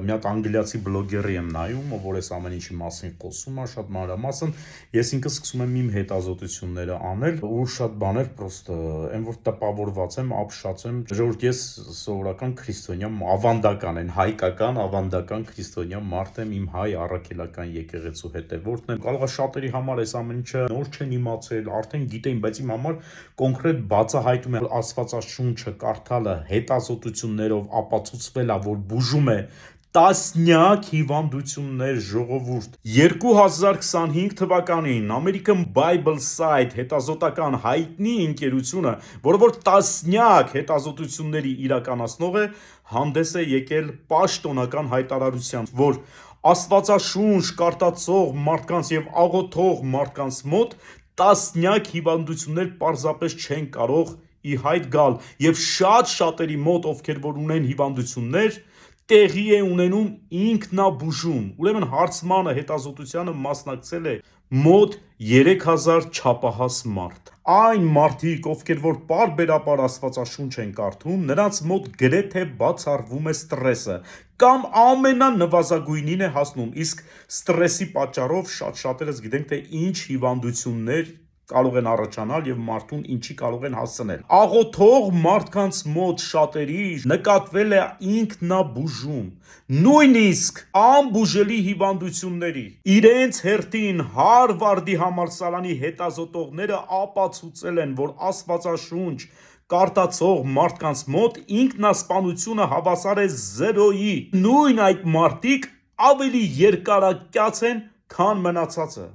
Մի հատ անգլիացի բլոգերի եմ նայում, որ այս ամեն ինչի մասին խոսում է, շատ մանրամասն, ես ինքս սկսում եմ իմ հետազոտությունները անել, ու շատ բաներ պրոստը, այն որ տպավորված եմ, ապշած եմ, ժողովուրդ, ես սովորական քրիստոնյա, ավանդական են, հայկական, ավանդական քրիստոնյա մարդ եմ, իմ հայ առաքելական եկեղեցու հետևորդն եմ, կարող է շատերի համար այս ամեն ինչը նոր չեն իմացել, արդեն գիտեին, բայց իմ համար կոնկրետ բացահայտում է Աստվածաշունչը կարդալը հետազոտություններով ապացուցվել է, որ բուժում է տասնյակ հիվանդություններ, ժողովուրդ։ 2025 թվականին American Bible Site հետազոտական հայտնի ընկերությունը, որը որ տասնյակ հետազոտությունների իրականացնող է, հանդես է եկել պաշտոնական հայտարարությամբ, որ Աստվածաշունչ կարտացող մարդկանց եւ աղոթող մարդկանց մոտ տասնյակ հիվանդություններ պարզապես չեն կարող ի հայտ գալ, եւ շատ-շատերի մոտ, ովքեր որ ունեն հիվանդություններ, տեղի է ունենում ինքնաբուժում։ Ուրեմն հարցմանը, հետազոտությանը մասնակցել է մոտ 3000 չափահաս մարդ։ Այն մարդիկ, ովքեր որ պարբերաբար Աստվածաշունչ են կարդում, նրանց մոտ գրեթե բացառվում է ստրեսը կամ ամենանվազագույնին է հասնում, իսկ ստրեսի պատճառով շատ-շատերս գիտենք, թե ինչ հիվանդություններ կարող են առաջանալ եւ մարդուն ինչի կարող են հասցնել։ Աղոթող մարդկանց մոտ շատերի նկատվել է ինքնաբուժում, նույնիսկ անբուժելի հիվանդությունների։ Իրենց հերթին Հարվարդի համալսարանի հետազոտողները ապացուցել են, որ Աստվածաշունչ կարտացող մարդկանց մոտ ինքնասպանությունը հավասար է 0-ի։ Նույն այդ մարդիկ ավելի երկարակյաց են, քան մնացածը։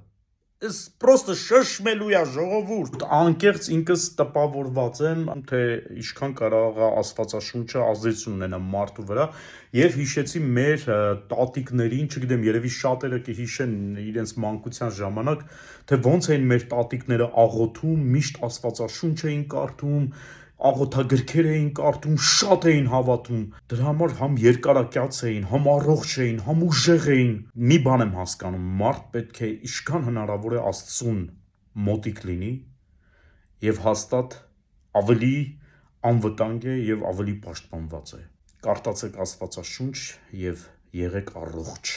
Ես պրոստը շշմելու է ժողովուրդ։ Անկեղծ ինքս տպավորված եմ, թե ինչքան կարող է Աստվածաշունչը ազդեցություն ունենա մարդու վրա, եւ հիշեցի մեր տատիկներին, չգիտեմ, երևի շատերը կհիշեն իրենց մանկության ժամանակ, թե ոնց էին մեր տատիկները աղոթում, միշտ Աստվածաշունչ էին կարդում, աղոթագրքեր էին կարդում, շատ էին հավատում, դրա համար համ երկարակյաց էին, համ առողջ էին, համ ուժեղ էին։ Մի բան եմ հասկանում, մարդ պետք է ինչքան հնարավոր է Աստծուն մոտիկ լինի, եւ հաստատ ավելի անվտանգ է եւ ավելի պաշտպանված է։ Կարդացեք Աստվածաշունչ եւ եղեք առողջ։